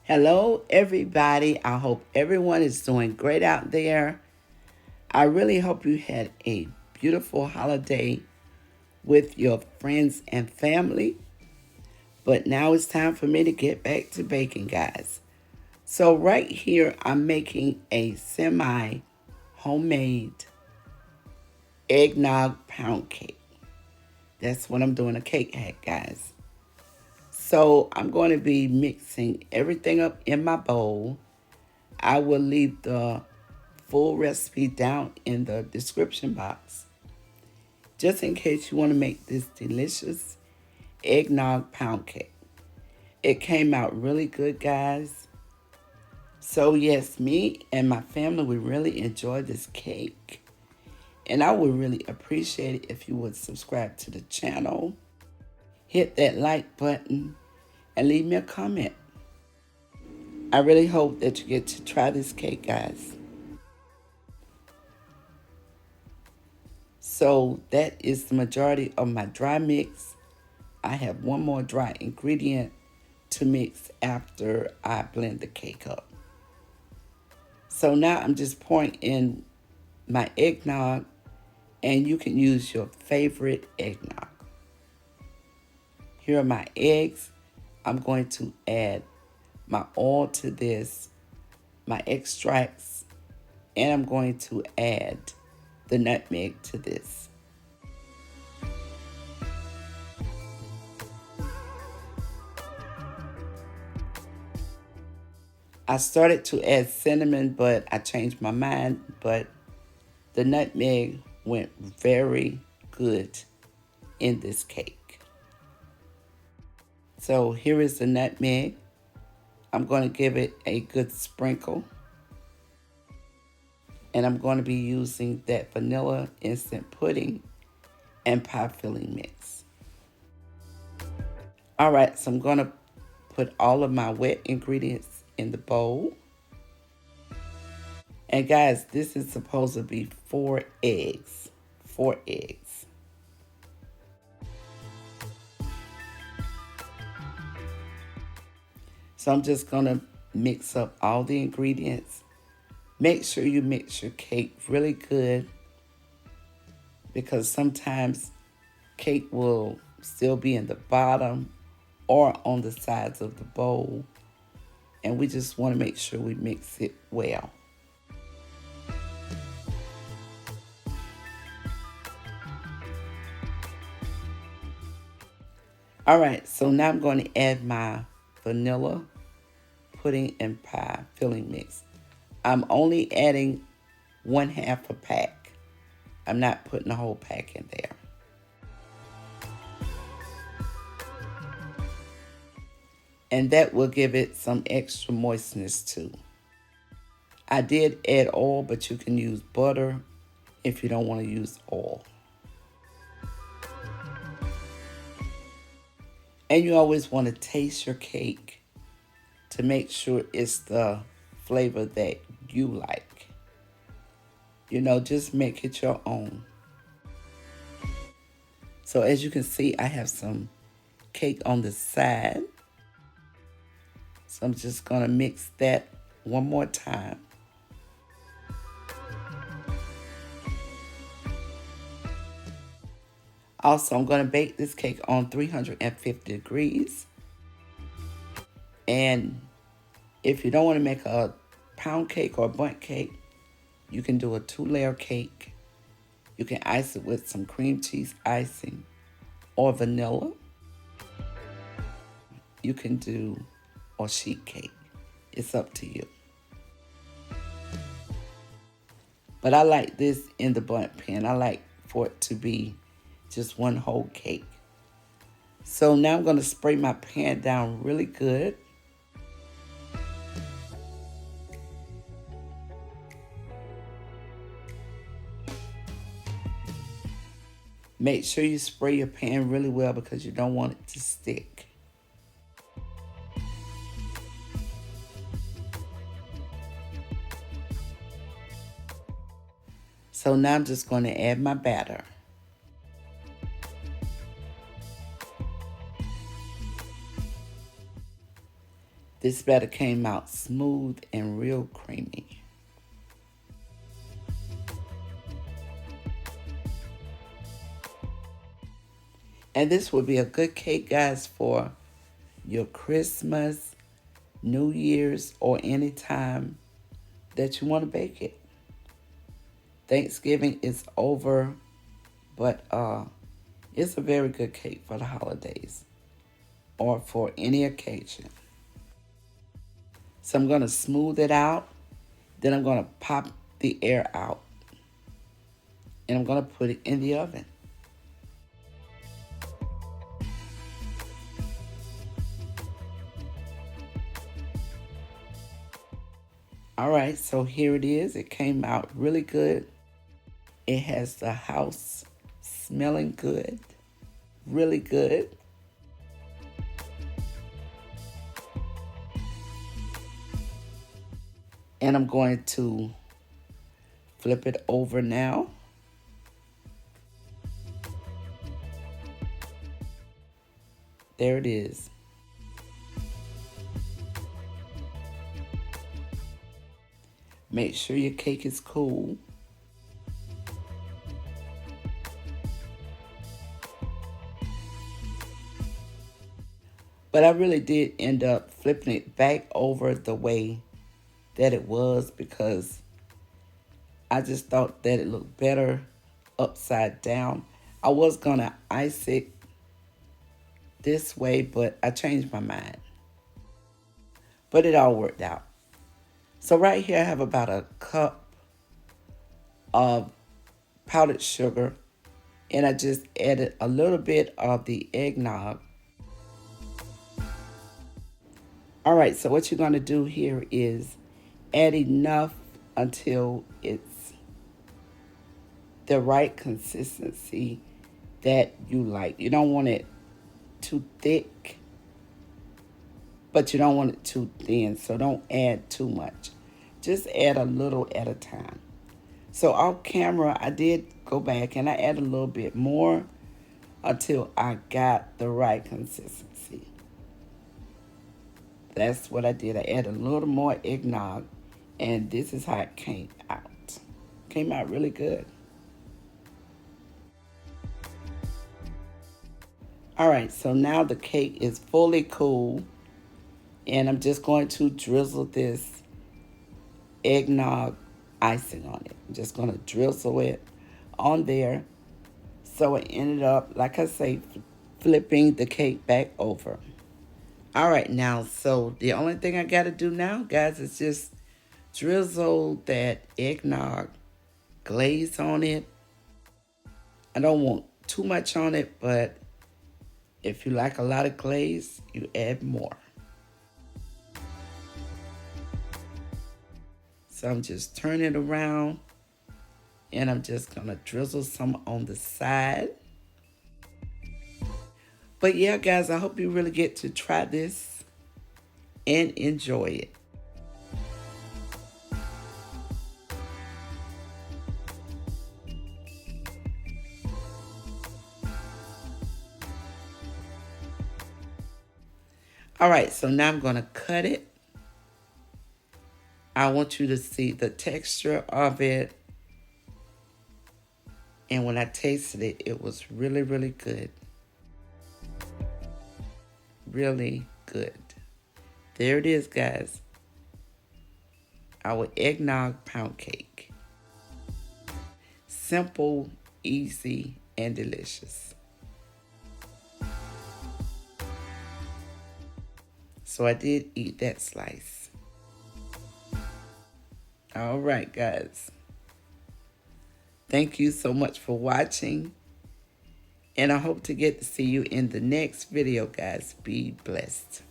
Hello, everybody. I hope everyone is doing great out there. I really hope you had a beautiful holiday with your friends and family. But now it's time for me to get back to baking, guys. So, right here, I'm making a semi homemade eggnog pound cake. That's what I'm doing, a cake hack, guys. So, I'm going to be mixing everything up in my bowl. I will leave the full recipe down in the description box, just in case you want to make this delicious eggnog pound cake. It came out really good, guys. So yes, me and my family, we really enjoyed this cake. And I would really appreciate it if you would subscribe to the channel, hit that like button, and leave me a comment. I really hope that you get to try this cake, guys. So that is the majority of my dry mix. I have one more dry ingredient to mix after I blend the cake up. So now I'm just pouring in my eggnog, and you can use your favorite eggnog. Here are my eggs. I'm going to add my oil to this, my extracts, and I'm going to add the nutmeg to this. I started to add cinnamon, but I changed my mind, but the nutmeg went very good in this cake. So here is the nutmeg. I'm going to give it a good sprinkle. And I'm going to be using that vanilla instant pudding and pie filling mix. All right, so I'm going to put all of my wet ingredients in the bowl. And guys, this is supposed to be 4 eggs. 4 eggs. So I'm just going to mix up all the ingredients. Make sure you mix your cake really good, because sometimes cake will still be in the bottom or on the sides of the bowl. And we just want to make sure we mix it well. All right, so now I'm going to add my vanilla pudding and pie filling mix. I'm only adding 1/2 a pack. I'm not putting a whole pack in there. And that will give it some extra moistness too. I did add oil, but you can use butter if you don't want to use oil. And you always want to taste your cake to make sure it's the flavor that you like. You know, just make it your own. So as you can see, I have some cake on the side. So I'm just going to mix that one more time. Also, I'm going to bake this cake on 350 degrees. And if you don't want to make a pound cake or a bundt cake, you can do a 2-layer cake. You can ice it with some cream cheese icing or vanilla. You can do a sheet cake. It's up to you. But I like this in the bundt pan. I like for it to be just one whole cake. So now I'm going to spray my pan down really good. Make sure you spray your pan really well because you don't want it to stick. So now I'm just going to add my batter. This batter came out smooth and real creamy. And this would be a good cake, guys, for your Christmas, New Year's, or any time that you want to bake it. Thanksgiving is over, but it's a very good cake for the holidays or for any occasion. So I'm going to smooth it out. Then I'm going to pop the air out. And I'm going to put it in the oven. All right, so here it is. It came out really good. It has the house smelling good, really good. And I'm going to flip it over now. There it is. Make sure your cake is cool. But I really did end up flipping it back over the way that it was because I just thought that it looked better upside down. I was going to ice it this way, but I changed my mind. But it all worked out. So right here I have about a cup of powdered sugar, and I just added a little bit of the eggnog. All right, so what you're going to do here is add enough until it's the right consistency that you like. You don't want it too thick, but you don't want it too thin, so don't add too much. Just add a little at a time. So off camera, I did go back and I added a little bit more until I got the right consistency. That's what I did. I added a little more eggnog, and this is how it came out. Came out really good. All right, so now the cake is fully cool, and I'm just going to drizzle this eggnog icing on it. I'm just going to drizzle it on there. So it ended up, like I say, flipping the cake back over. All right, now, so the only thing I got to do now, guys, is just drizzle that eggnog glaze on it. I don't want too much on it, but if you like a lot of glaze, you add more. So I'm just turning it around, and I'm just going to drizzle some on the side. But yeah, guys, I hope you really get to try this and enjoy it. All right, so now I'm going to cut it. I want you to see the texture of it. And when I tasted it, it was really, really good. Really good. There it is, guys. Our eggnog pound cake. Simple, easy, and delicious. So I did eat that slice. All right, guys. Thank you so much for watching. And I hope to get to see you in the next video, guys. Be blessed.